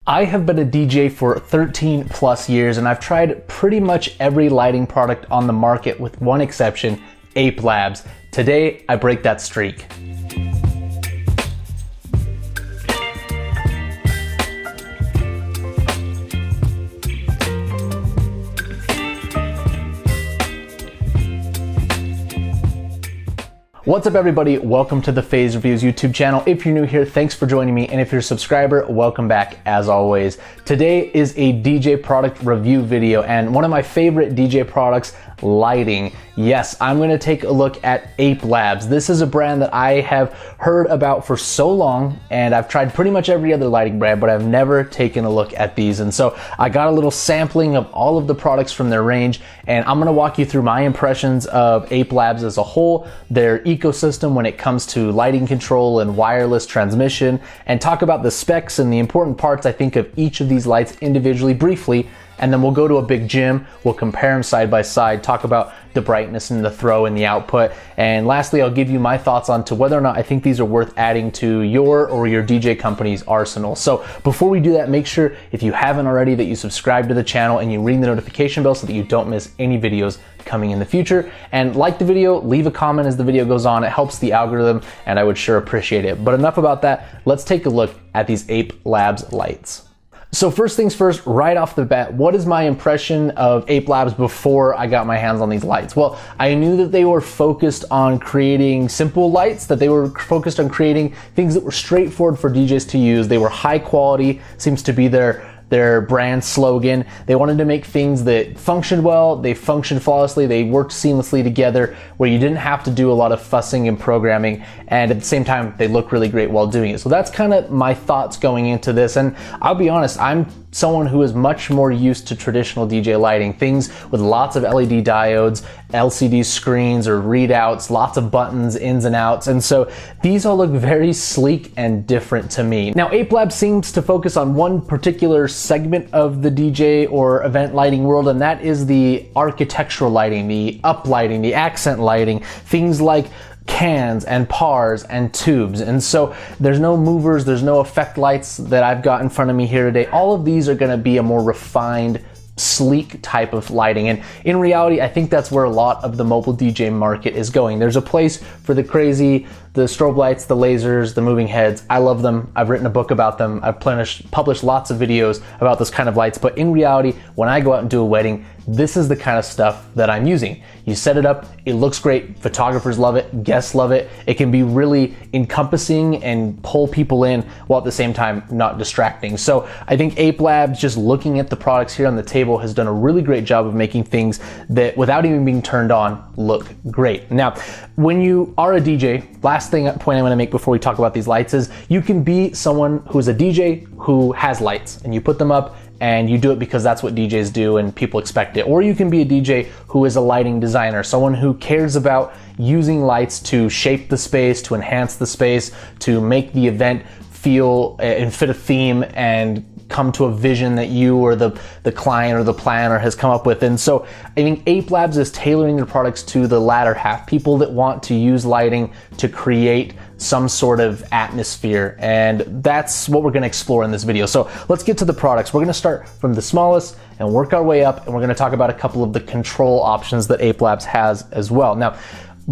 I have been a DJ for 13 plus years and I've tried pretty much every lighting product on the market with one exception, Ape Labs. Today, I break that streak. What's up everybody, welcome to the Phase Reviews YouTube channel. If you're new here, thanks for joining me, and if you're a subscriber, welcome back as always. Today is a DJ product review video, and one of my favorite DJ products, lighting. Yes, I'm going to take a look at Ape Labs. This is a brand that I have heard about for so long, and I've tried pretty much every other lighting brand, but I've never taken a look at these. And so I got a little sampling of all of the products from their range, and I'm going to walk you through my impressions of Ape Labs as a whole, their ecosystem when it comes to lighting control and wireless transmission, and talk about the specs and the important parts I think of each of these lights individually briefly. And then we'll go to a big gym, we'll compare them side by side, talk about the brightness and the throw and the output. And lastly, I'll give you my thoughts on to whether or not I think these are worth adding to your or your DJ company's arsenal. So before we do that, make sure if you haven't already that you subscribe to the channel and you ring the notification bell so that you don't miss any videos coming in the future. And like the video, leave a comment as the video goes on. It helps the algorithm and I would sure appreciate it. But enough about that, let's take a look at these Ape Labs lights. So first things first, right off the bat, what is my impression of Ape Labs before I got my hands on these lights? Well, I knew that they were focused on creating simple lights, that they were focused on creating things that were straightforward for DJs to use. They were high quality, seems to be their brand slogan. They wanted to make things that functioned well, they functioned flawlessly, they worked seamlessly together, where you didn't have to do a lot of fussing and programming, and at the same time, they look really great while doing it. So that's kind of my thoughts going into this, and I'll be honest, I'm someone who is much more used to traditional DJ lighting, things with lots of LED diodes, LCD screens or readouts, lots of buttons, ins and outs, and so these all look very sleek and different to me. Now, Ape Labs seems to focus on one particular segment of the DJ or event lighting world, and that is the architectural lighting, the up lighting, the accent lighting, things like cans and pars and tubes. And so there's no movers, there's no effect lights that I've got in front of me here today. All of these are going to be a more refined, sleek type of lighting, and in reality I think that's where a lot of the mobile DJ market is going. There's a place for the crazy, the strobe lights, the lasers, the moving heads. I love them. I've written a book about them. I've published lots of videos about this kind of lights, but in reality, when I go out and do a wedding, this is the kind of stuff that I'm using. You set it up, it looks great, photographers love it, guests love it. It can be really encompassing and pull people in while at the same time not distracting. So I think Ape Labs, just looking at the products here on the table, has done a really great job of making things that without even being turned on look great. Now, when you are a DJ, last point I'm going to make before we talk about these lights is you can be someone who's a DJ who has lights and you put them up and you do it because that's what DJs do and people expect it. Or you can be a DJ who is a lighting designer, someone who cares about using lights to shape the space, to enhance the space, to make the event feel and fit a theme and come to a vision that you or the client or the planner has come up with. And so I think Ape Labs is tailoring their products to the latter half, people that want to use lighting to create some sort of atmosphere, and that's what we're going to explore in this video. So let's get to the products. We're going to start from the smallest and work our way up, and we're going to talk about a couple of the control options that Ape Labs has as well. Now,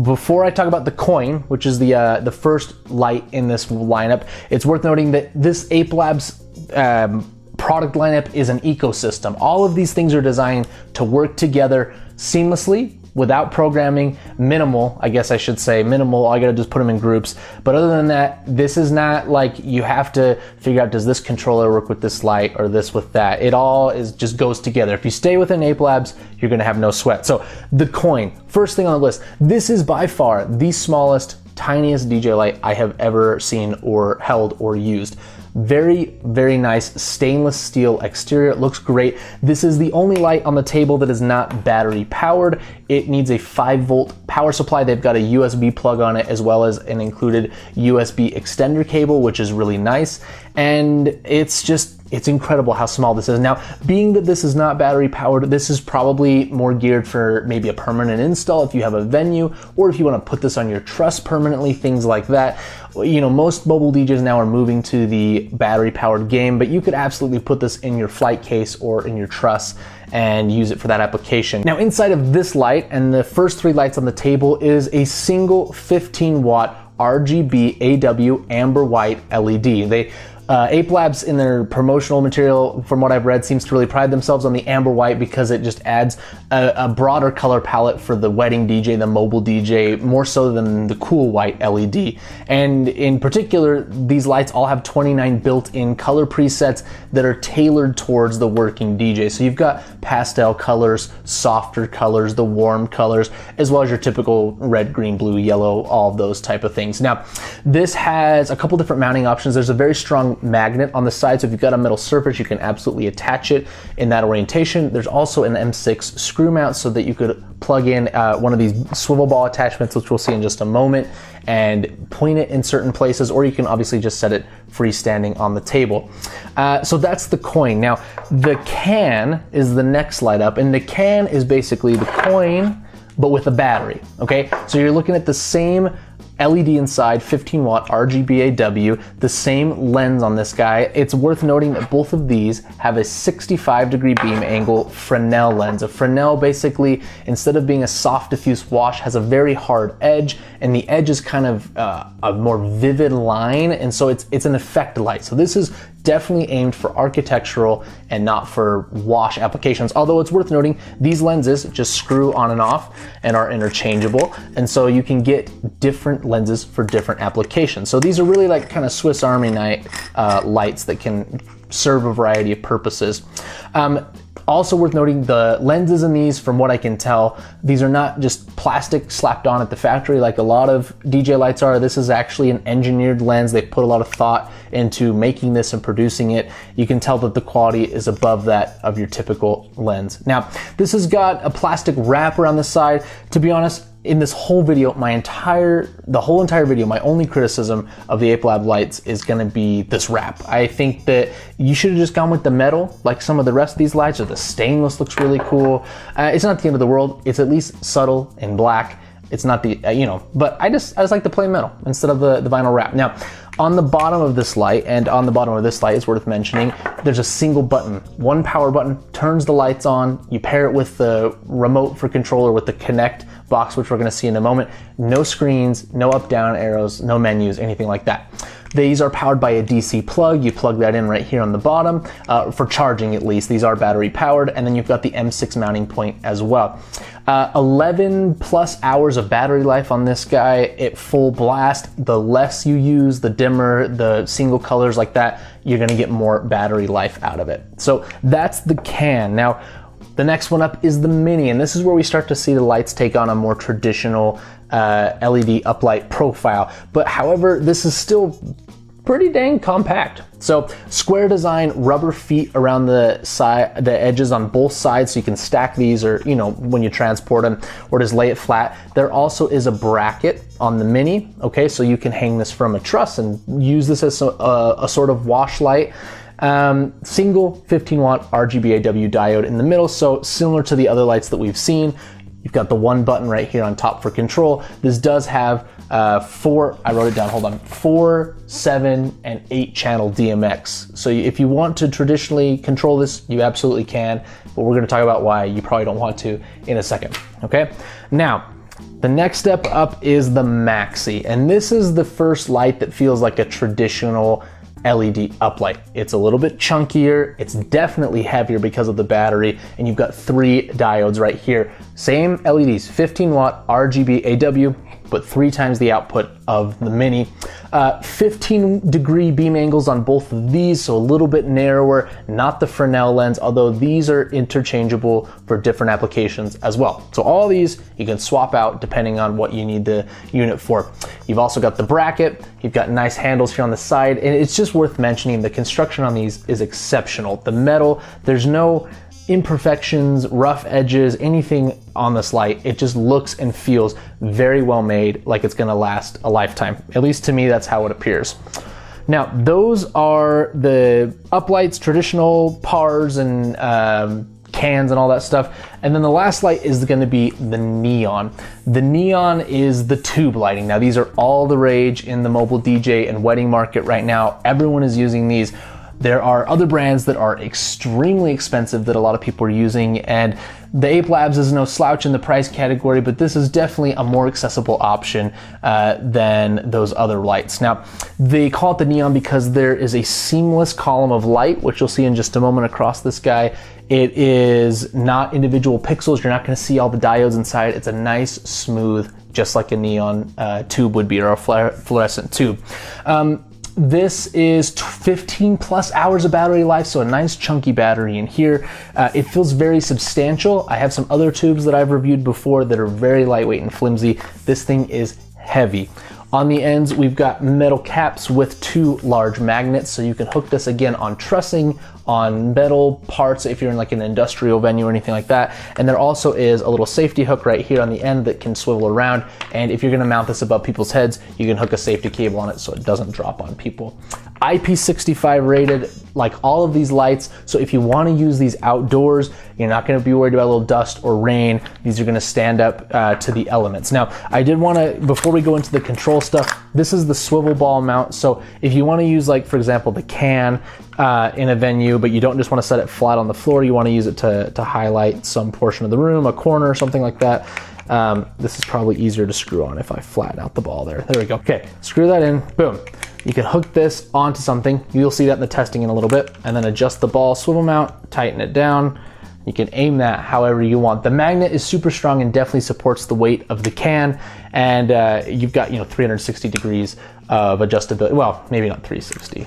before I talk about the coin, which is the first light in this lineup, it's worth noting that this Ape Labs product lineup is an ecosystem. All of these things are designed to work together seamlessly without programming, minimal, I guess I should say, minimal. All I gotta do is put them in groups. But other than that, this is not like you have to figure out, does this controller work with this light or this with that? It all just goes together. If you stay within Ape Labs, you're gonna have no sweat. So the coin, first thing on the list, this is by far the smallest, tiniest DJ light I have ever seen or held or used. Very, very nice stainless steel exterior. It looks great. This is the only light on the table that is not battery powered. It needs a 5-volt power supply. They've got a USB plug on it as well as an included USB extender cable, which is really nice. and it's incredible how small this is. Now, being that this is not battery powered, this is probably more geared for maybe a permanent install if you have a venue, or if you want to put this on your truss permanently, things like that. You know, most mobile DJs now are moving to the battery powered game, but you could absolutely put this in your flight case or in your truss and use it for that application. Now, inside of this light and the first 3 lights on the table is a single 15 watt RGB AW amber white LED. Ape Labs, in their promotional material, from what I've read, seems to really pride themselves on the amber white because it just adds a broader color palette for the wedding DJ, the mobile DJ, more so than the cool white LED. And in particular, these lights all have 29 built-in color presets that are tailored towards the working DJ. So you've got pastel colors, softer colors, the warm colors, as well as your typical red, green, blue, yellow, all of those type of things. Now, this has a couple different mounting options. There's a very strong magnet on the side, so if you've got a metal surface, you can absolutely attach it in that orientation. There's also an M6 screw mount so that you could plug in one of these swivel ball attachments, which we'll see in just a moment, and point it in certain places, or you can obviously just set it freestanding on the table. So that's the coin. Now, the can is the next light up, and the can is basically the coin, but with a battery, okay? So you're looking at the same LED inside, 15 watt RGB AW, the same lens on this guy. It's worth noting that both of these have a 65-degree beam angle Fresnel lens. A Fresnel, basically, instead of being a soft diffuse wash, has a very hard edge, and the edge is kind of a more vivid line, and so it's an effect light. So this is definitely aimed for architectural and not for wash applications. Although it's worth noting, these lenses just screw on and off and are interchangeable, and so you can get different lenses for different applications. So these are really like kind of Swiss Army knife lights that can serve a variety of purposes. Also worth noting, the lenses in these, from what I can tell, these are not just plastic slapped on at the factory like a lot of DJ lights are. This is actually an engineered lens. They put a lot of thought into making this and producing it. You can tell that the quality is above that of your typical lens. Now, this has got a plastic wrap around the side. To be honest, in this whole video, the whole entire video, my only criticism of the Ape Lab lights is gonna be this wrap. I think that you should have just gone with the metal, like some of the rest of these lights, or the stainless looks really cool. It's not the end of the world. It's at least subtle and black. It's not the, but I just like the plain metal instead of the vinyl wrap. Now, on the bottom of this light and on the bottom of this light, it's worth mentioning, there's a single button. One power button turns the lights on. You pair it with the remote for controller with the Connect box, which we're gonna see in a moment. No screens, no up down arrows, no menus, anything like that. These are powered by a DC plug. You plug that in right here on the bottom, for charging at least. These are battery powered, and then you've got the M6 mounting point as well. 11 plus hours of battery life on this guy at full blast. The less you use, the dimmer, the single colors like that, you're gonna get more battery life out of it. So that's the can. Now, the next one up is the Mini, and this is where we start to see the lights take on a more traditional LED uplight profile. But however, this is still pretty dang compact. So square design, rubber feet around the edges on both sides, so you can stack these, or when you transport them, or just lay it flat. There also is a bracket on the Mini, okay, so you can hang this from a truss and use this as a sort of wash light. Single 15 watt RGB AW diode in the middle, so similar to the other lights that we've seen. You've got the one button right here on top for control. This does have four, 7, and 8 channel DMX. So if you want to traditionally control this, you absolutely can, but we're gonna talk about why you probably don't want to in a second, okay? Now, the next step up is the Maxi, and this is the first light that feels like a traditional LED uplight. It's a little bit chunkier, it's definitely heavier because of the battery, and you've got 3 diodes right here. Same LEDs, 15 watt RGB AW, but 3 times the output of the Mini. 15-degree beam angles on both of these, so a little bit narrower, not the Fresnel lens, although these are interchangeable for different applications as well. So all these you can swap out depending on what you need the unit for. You've also got the bracket, you've got nice handles here on the side, and it's just worth mentioning the construction on these is exceptional. The metal, there's no imperfections, rough edges, anything on this light. It just looks and feels very well made, like it's gonna last a lifetime. At least to me, that's how it appears. Now, those are the uplights, traditional pars and cans and all that stuff. And then the last light is going to be the neon. The neon is the tube lighting. Now, these are all the rage in the mobile DJ and wedding market right now. Everyone is using these. There are other brands that are extremely expensive that a lot of people are using, and the Ape Labs is no slouch in the price category, but this is definitely a more accessible option than those other lights. Now, they call it the neon because there is a seamless column of light, which you'll see in just a moment across this guy. It is not individual pixels. You're not going to see all the diodes inside. It's a nice, smooth, just like a neon tube would be, or a fluorescent tube. This is 15 plus hours of battery life, so a nice chunky battery in here. It feels very substantial. I have some other tubes that I've reviewed before that are very lightweight and flimsy. This thing is heavy. On the ends, we've got metal caps with 2 large magnets, so you can hook this again on trussing, on metal parts if you're in like an industrial venue or anything like that. And there also is a little safety hook right here on the end that can swivel around. And if you're gonna mount this above people's heads, you can hook a safety cable on it so it doesn't drop on people. IP65 rated, like all of these lights. So if you wanna use these outdoors, you're not gonna be worried about a little dust or rain. These are gonna stand up to the elements. Now, I did wanna, before we go into the control stuff, this is the swivel ball mount. So if you wanna use, like, for example, the can in a venue, but you don't just wanna set it flat on the floor, you wanna use it to highlight some portion of the room, a corner, something like that. This is probably easier to screw on if I flatten out the ball there. There we go. Okay, screw that in, boom. You can hook this onto something. You'll see that in the testing in a little bit, and then adjust the ball swivel mount, tighten it down. You can aim that however you want. The magnet is super strong and definitely supports the weight of the can, and you've got 360 degrees of adjustability. Well, maybe not 360.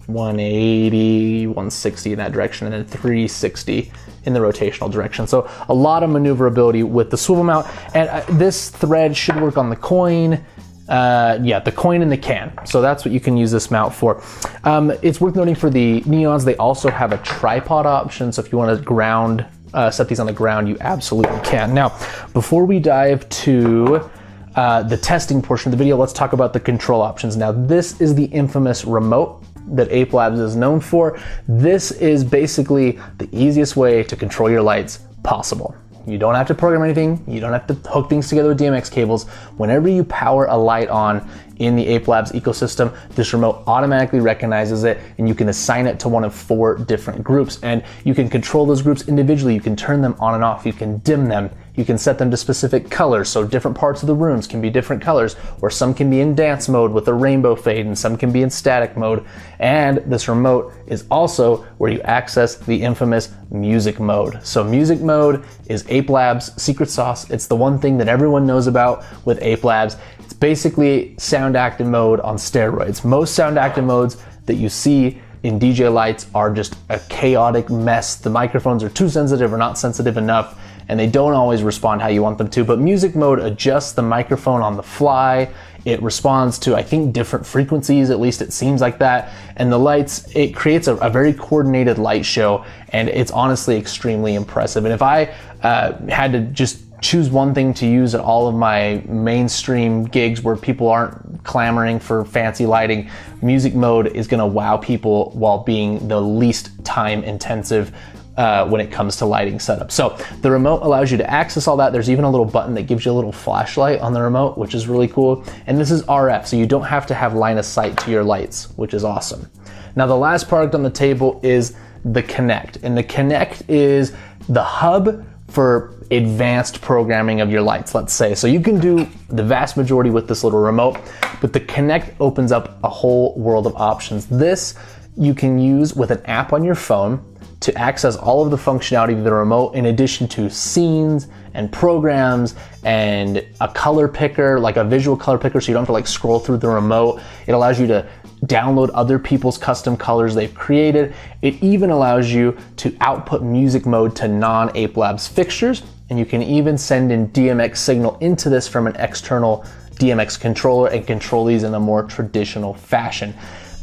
180, 160 in that direction, and then 360 in the rotational direction. So a lot of maneuverability with the swivel mount, and this thread should work on the coin. Yeah, the coin and the can. So that's what you can use this mount for. It's worth noting for the neons, they also have a tripod option. So if you want to ground, set these on the ground, you absolutely can. Now, before we dive to the testing portion of the video, let's talk about the control options. Now, this is the infamous remote that Ape Labs is known for. This is basically the easiest way to control your lights possible. You don't have to program anything. You don't have to hook things together with DMX cables. Whenever you power a light on in the Ape Labs ecosystem, this remote automatically recognizes it, and you can assign it to one of 4 different groups. And you can control those groups individually. You can turn them on and off. You can dim them. You can set them to specific colors. So different parts of the rooms can be different colors, or some can be in dance mode with a rainbow fade, and some can be in static mode. And this remote is also where you access the infamous music mode. So music mode is Ape Labs' secret sauce. It's the one thing that everyone knows about with Ape Labs. It's basically sound active mode on steroids. Most sound active modes that you see in DJ lights are just a chaotic mess. The microphones are too sensitive or not sensitive enough, and they don't always respond how you want them to. But music mode adjusts the microphone on the fly. It responds to, I think, different frequencies, at least it seems like that. And the lights, it creates a very coordinated light show, and it's honestly extremely impressive. And if I had to just choose one thing to use at all of my mainstream gigs where people aren't clamoring for fancy lighting, music mode is gonna wow people while being the least time intensive when it comes to lighting setup. So the remote allows you to access all that. There's even a little button that gives you a little flashlight on the remote, which is really cool. And this is RF, so you don't have to have line of sight to your lights, which is awesome. Now, the last product on the table is the Connect. And the Connect is the hub for advanced programming of your lights, let's say. So you can do the vast majority with this little remote, but the Connect opens up a whole world of options. This you can use with an app on your phone to access all of the functionality of the remote, in addition to scenes and programs and a color picker, like a visual color picker, so you don't have to like scroll through the remote. It allows you to download other people's custom colors they've created. It even allows you to output music mode to non-Ape Labs fixtures, and you can even send in DMX signal into this from an external DMX controller and control these in a more traditional fashion.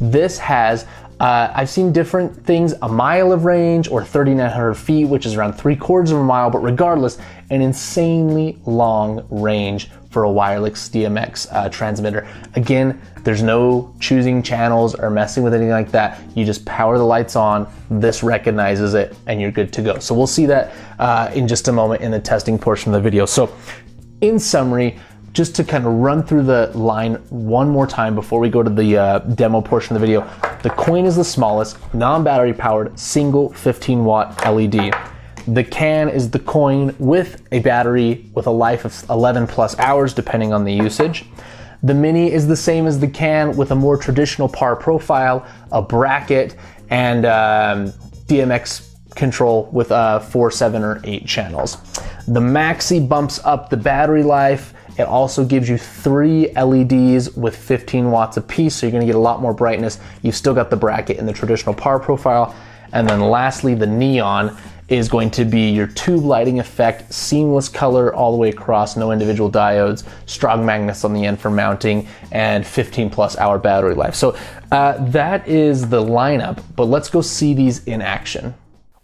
This has I've seen different things, a mile of range or 3,900 feet, which is around 3/4 of a mile, but regardless, an insanely long range for a wireless DMX transmitter. Again, there's no choosing channels or messing with anything like that. You just power the lights on, this recognizes it, and you're good to go. So we'll see that in just a moment in the testing portion of the video. So in summary, just to kind of run through the line one more time before we go to the demo portion of the video, the coin is the smallest, non-battery powered, single 15 watt LED. The can is the coin with a battery with a life of 11 plus hours, depending on the usage. The mini is the same as the can with a more traditional PAR profile, a bracket, and DMX control with 4, 7, or 8 channels. The maxi bumps up the battery life. It also gives you 3 LEDs with 15 watts apiece, so you're gonna get a lot more brightness. You've still got the bracket in the traditional PAR profile. And then lastly, the neon is going to be your tube lighting effect, seamless color all the way across, no individual diodes, strong magnets on the end for mounting, and 15 plus hour battery life. So that is the lineup, but let's go see these in action.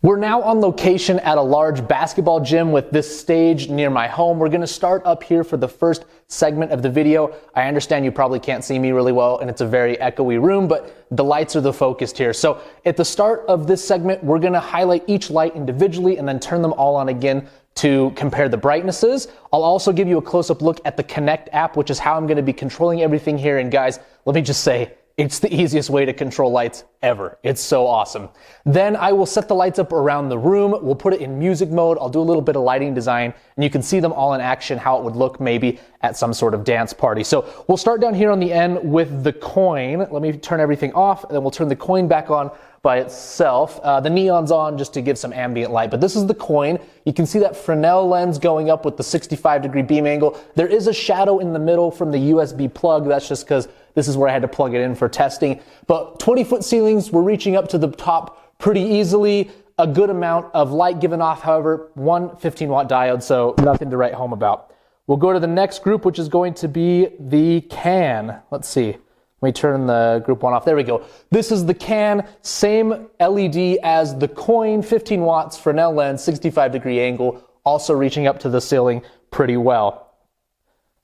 We're now on location at a large basketball gym with this stage near my home. We're gonna start up here for the first segment of the video. I understand you probably can't see me really well and it's a very echoey room, but the lights are the focus here. So at the start of this segment, we're gonna highlight each light individually and then turn them all on again to compare the brightnesses. I'll also give you a close-up look at the Connect app, which is how I'm gonna be controlling everything here. And guys, let me just say, it's the easiest way to control lights ever. It's so awesome. Then I will set the lights up around the room. We'll put it in music mode. I'll do a little bit of lighting design and you can see them all in action, how it would look maybe at some sort of dance party. So we'll start down here on the end with the coin. Let me turn everything off and then we'll turn the coin back on by itself. The neon's on just to give some ambient light, but this is the coin. You can see that Fresnel lens going up with the 65-degree beam angle. There is a shadow in the middle from the USB plug. That's just because this is where I had to plug it in for testing. But 20-foot ceilings, we're reaching up to the top pretty easily. A good amount of light given off, however, one 15-watt diode, so nothing to write home about. We'll go to the next group, which is going to be the can. Let's see. Let me turn the group 1 off. There we go. This is the can, same LED as the coin, 15 watts, Fresnel lens, 65-degree angle, also reaching up to the ceiling pretty well.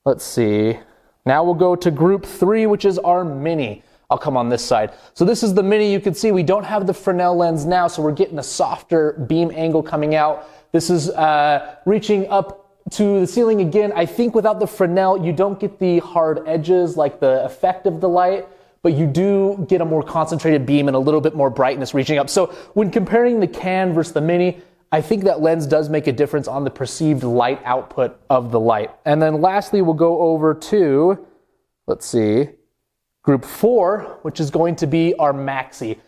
Let's see. Now we'll go to group 3, which is our mini. I'll come on this side. So this is the mini. You can see we don't have the Fresnel lens now, so we're getting a softer beam angle coming out. This is reaching up to the ceiling again. I think without the Fresnel, you don't get the hard edges like the effect of the light, but you do get a more concentrated beam and a little bit more brightness reaching up. So when comparing the can versus the mini, I think that lens does make a difference on the perceived light output of the light. And then lastly, we'll go over to, let's see, group 4, which is going to be our maxi.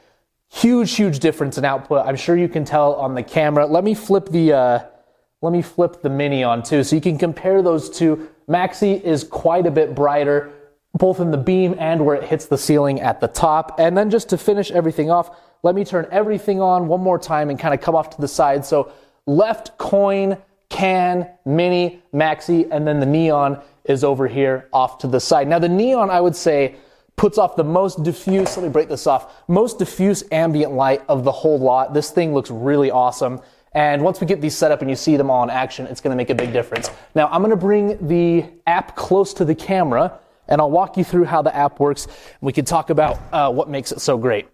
Huge difference in output. I'm sure you can tell on the camera. Let me flip the mini on too, so you can compare those two. Maxi is quite a bit brighter, both in the beam and where it hits the ceiling at the top. And then just to finish everything off, let me turn everything on one more time and kind of come off to the side. So left coin, can, mini, maxi, and then the neon is over here off to the side. Now the neon, I would say, puts off the most diffuse, let me break this off, most diffuse ambient light of the whole lot. This thing looks really awesome. And once we get these set up and you see them all in action, it's gonna make a big difference. Now I'm gonna bring the app close to the camera and I'll walk you through how the app works. We can talk about what makes it so great.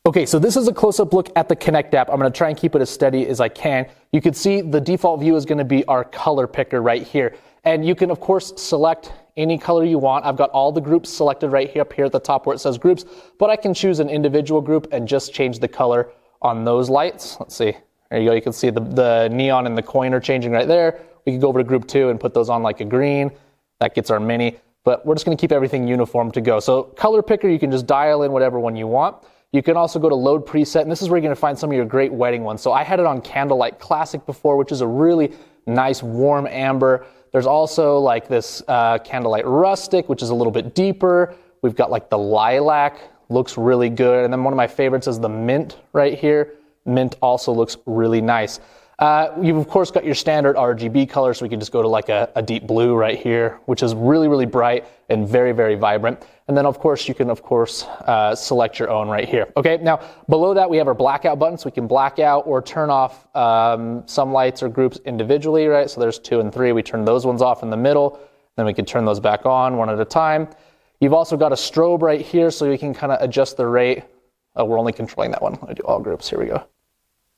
Okay, so this is a close-up look at the Connect app. I'm gonna try and keep it as steady as I can. You can see the default view is gonna be our color picker right here. And you can, of course, select any color you want. I've got all the groups selected right here up here at the top where it says groups, but I can choose an individual group and just change the color on those lights. Let's see. There you go. You can see the neon and the coin are changing right there. We can go over to group 2 and put those on like a green. That gets our mini, but we're just going to keep everything uniform to go. So color picker, you can just dial in whatever one you want. You can also go to load preset, and this is where you're going to find some of your great wedding ones. So I had it on Candlelight Classic before, which is a really nice warm amber. There's also like this Candlelight Rustic, which is a little bit deeper. We've got like the Lilac, looks really good. And then one of my favorites is the Mint right here. Mint also looks really nice. You've of course got your standard RGB color, so we can just go to like a deep blue right here, which is really bright and very vibrant. And then of course you can select your own right here. Okay, now below that we have our blackout button, so we can black out or turn off some lights or groups individually, right? So there's 2 and 3. We turn those ones off in the middle. Then we can turn those back on one at a time. You've also got a strobe right here, so you can kind of adjust the rate. Oh, we're only controlling that one. Let me do all groups. Here we go.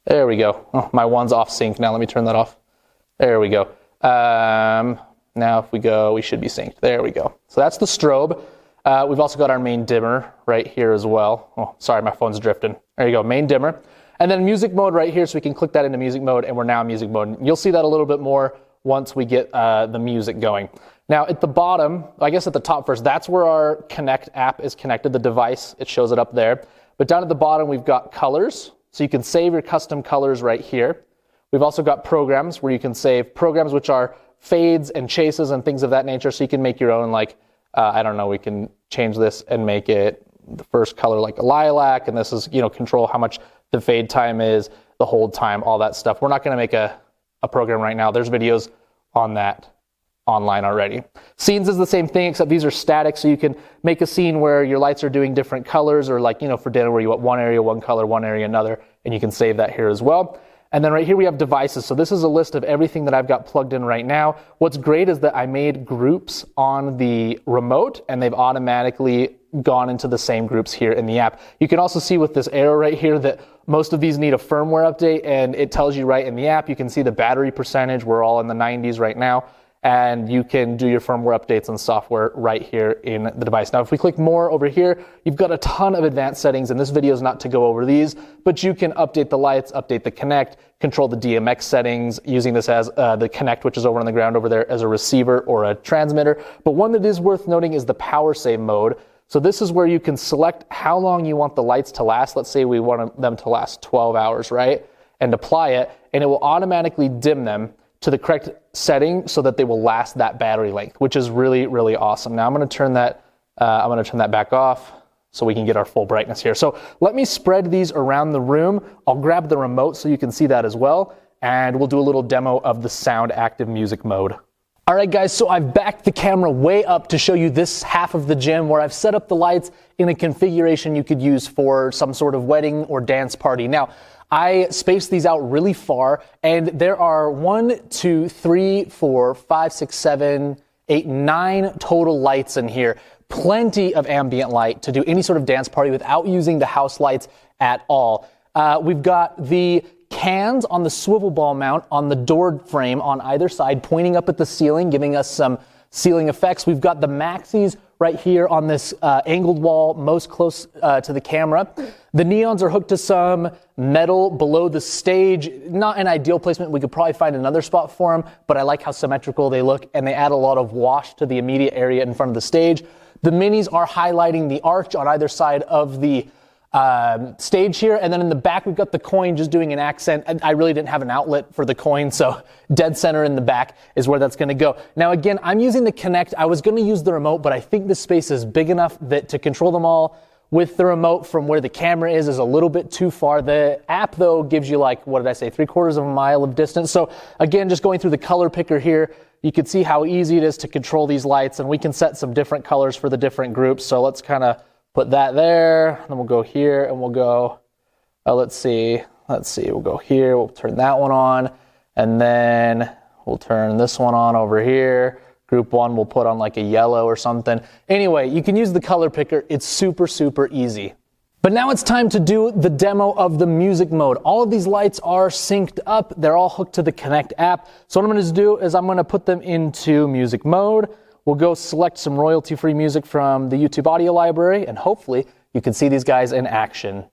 There we go. Oh, my one's off sync now. Let me turn that off. There we go. Now if we go, we should be synced. There we go. So that's the strobe. We've also got our main dimmer right here as well. Oh, sorry, my phone's drifting. There you go, main dimmer. And then music mode right here, so we can click that into music mode, and we're now in music mode. You'll see that a little bit more once we get the music going. Now at the bottom, I guess at the top first, that's where our Connect app is connected, the device. It shows it up there. But down at the bottom, we've got colors. So you can save your custom colors right here. We've also got programs where you can save programs which are fades and chases and things of that nature. So you can make your own, like, I don't know, we can change this and make it the first color like a lilac. And this is, you know, control how much the fade time is, the hold time, all that stuff. We're not going to make a program right now. There's videos on that online already. Scenes is the same thing, except these are static, so you can make a scene where your lights are doing different colors, or like, you know, for dinner where you want one area one color, one area another, and you can save that here as well. And then right here we have devices. So this is a list of everything that I've got plugged in right now. What's great is that I made groups on the remote, and they've automatically gone into the same groups here in the app. You can also see with this arrow right here that most of these need a firmware update, and it tells you right in the app. You can see the battery percentage. We're all in the 90s right now. And you can do your firmware updates and software right here in the device. Now, if we click more over here, you've got a ton of advanced settings, and this video is not to go over these, but you can update the lights, update the Connect, control the DMX settings, using this as the Connect, which is over on the ground over there, as a receiver or a transmitter. But one that is worth noting is the power save mode. So this is where you can select how long you want the lights to last. Let's say we want them to last 12 hours, right? And apply it, and it will automatically dim them to the correct setting so that they will last that battery length, which is really, really awesome. Now I'm going to turn that back off so we can get our full brightness here. So let me spread these around the room. I'll grab the remote so you can see that as well, and we'll do a little demo of the sound active music mode. All right, guys, so I've backed the camera way up to show you this half of the gym where I've set up the lights in a configuration you could use for some sort of wedding or dance party. Now, I spaced these out really far, and there are 1, 2, 3, 4, 5, 6, 7, 8, 9 total lights in here. Plenty of ambient light to do any sort of dance party without using the house lights at all. We've got the cans on the swivel ball mount on the door frame on either side, pointing up at the ceiling, giving us some ceiling effects. We've got the maxis right here on this angled wall most close to the camera. The neons are hooked to some metal below the stage. Not an ideal placement. We could probably find another spot for them, but I like how symmetrical they look, and they add a lot of wash to the immediate area in front of the stage. The minis are highlighting the arch on either side of the stage here, and then in the back we've got the coin just doing an accent. I really didn't have an outlet for the coin, so dead center in the back is where that's going to go. Now again, I'm using the Connect. I was going to use the remote, but I think this space is big enough that to control them all with the remote from where the camera is a little bit too far. The app though gives you, like, what did I say, 3/4 of a mile of distance. So again, just going through the color picker here, you can see how easy it is to control these lights, and we can set some different colors for the different groups. So let's kind of put that there, then we'll go here, and we'll go, let's see, we'll go here, we'll turn that one on, and then we'll turn this one on over here. Group 1 we'll put on like a yellow or something. Anyway, you can use the color picker. It's super, super easy. But now it's time to do the demo of the music mode. All of these lights are synced up. They're all hooked to the Connect app. So what I'm going to do is I'm going to put them into music mode. We'll go select some royalty-free music from the YouTube audio library, and hopefully you can see these guys in action.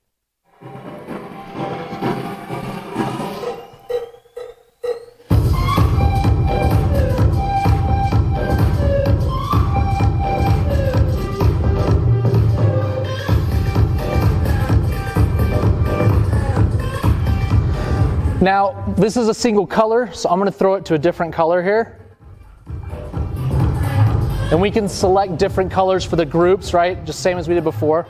Now, this is a single color, so I'm going to throw it to a different color here. And we can select different colors for the groups, right? Just same as we did before.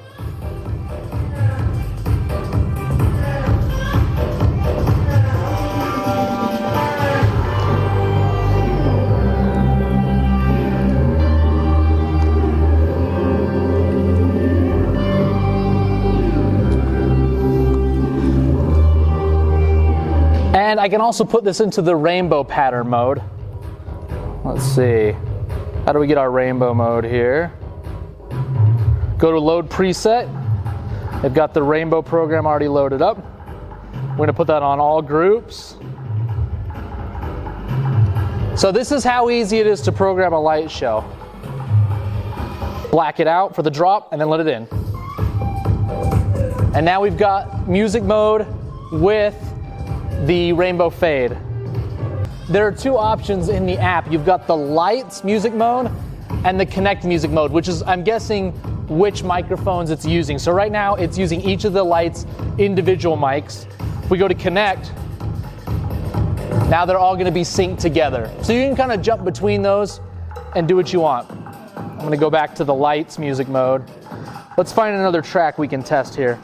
And I can also put this into the rainbow pattern mode. Let's see. How do we get our rainbow mode here? Go to load preset. They've got the rainbow program already loaded up. We're gonna put that on all groups. So this is how easy it is to program a light show. Black it out for the drop and then let it in. And now we've got music mode with the rainbow fade. There are two options in the app. You've got the lights music mode and the connect music mode, which is, I'm guessing, which microphones it's using. So right now it's using each of the lights individual mics. If we go to connect, now they're all gonna be synced together. So you can kind of jump between those and do what you want. I'm gonna go back to the lights music mode. Let's find another track we can test here.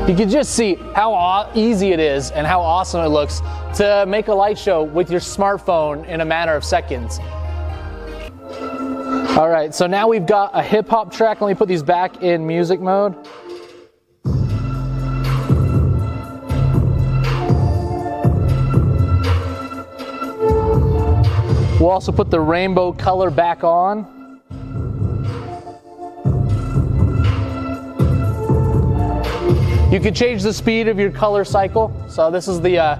You can just see how easy it is and how awesome it looks to make a light show with your smartphone in a matter of seconds. All right, so now we've got a hip hop track. Let me put these back in music mode. We'll also put the rainbow color back on. You can change the speed of your color cycle. So this is the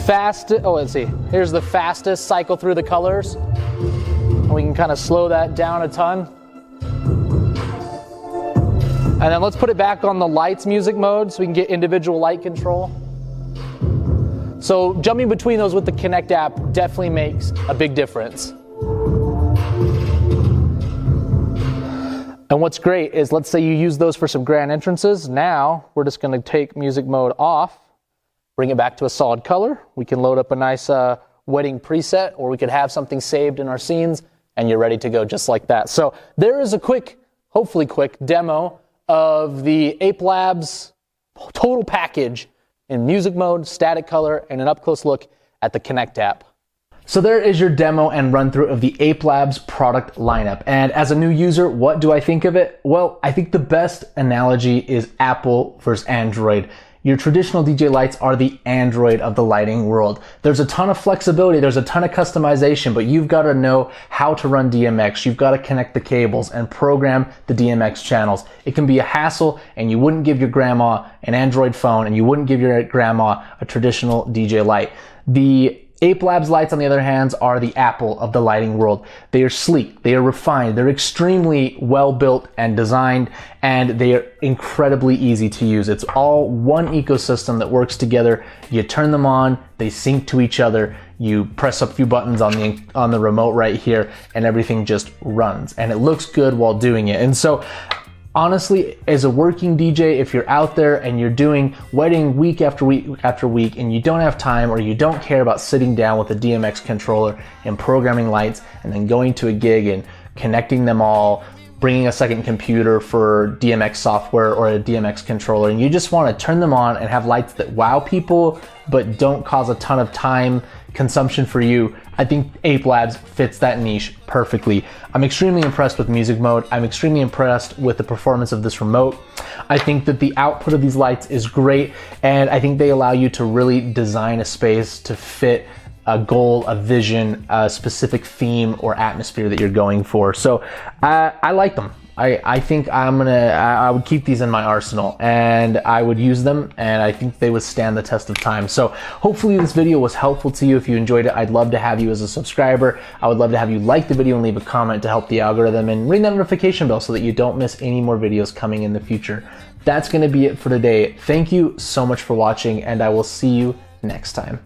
fastest, let's see. Here's the fastest cycle through the colors. And we can kind of slow that down a ton. And then let's put it back on the lights music mode so we can get individual light control. So jumping between those with the Connect app definitely makes a big difference. And what's great is, let's say you use those for some grand entrances. Now we're just going to take music mode off, bring it back to a solid color. We can load up a nice wedding preset, or we could have something saved in our scenes, and you're ready to go just like that. So there is a quick, hopefully quick, demo of the Ape Labs total package in music mode, static color, and an up-close look at the Connect app. So there is your demo and run through of the Ape Labs product lineup. And as a new user, what do I think of it? Well, I think the best analogy is Apple versus Android. Your traditional DJ lights are the Android of the lighting world. There's a ton of flexibility, there's a ton of customization, but you've got to know how to run DMX. You've got to connect the cables and program the DMX channels. It can be a hassle, and you wouldn't give your grandma an Android phone, and you wouldn't give your grandma a traditional DJ light. The Ape Labs lights, on the other hand, are the Apple of the lighting world. They are sleek, they are refined, they're extremely well built and designed, and they are incredibly easy to use. It's all one ecosystem that works together. You turn them on, they sync to each other, you press a few buttons on the remote right here, and everything just runs. And it looks good while doing it. And so, honestly, as a working DJ, if you're out there and you're doing wedding week after week after week, and you don't have time, or you don't care about sitting down with a DMX controller and programming lights and then going to a gig and connecting them all, bringing a second computer for DMX software or a DMX controller, and you just want to turn them on and have lights that wow people but don't cause a ton of time consumption for you, I think Ape Labs fits that niche perfectly. I'm extremely impressed with music mode. I'm extremely impressed with the performance of this remote. I think that the output of these lights is great, and I think they allow you to really design a space to fit a goal, a vision, a specific theme or atmosphere that you're going for. So I like them. I think I would keep these in my arsenal, and I would use them, and I think they would stand the test of time. So hopefully this video was helpful to you. If you enjoyed it, I'd love to have you as a subscriber. I would love to have you like the video and leave a comment to help the algorithm, and ring that notification bell so that you don't miss any more videos coming in the future. That's going to be it for today. Thank you so much for watching, and I will see you next time.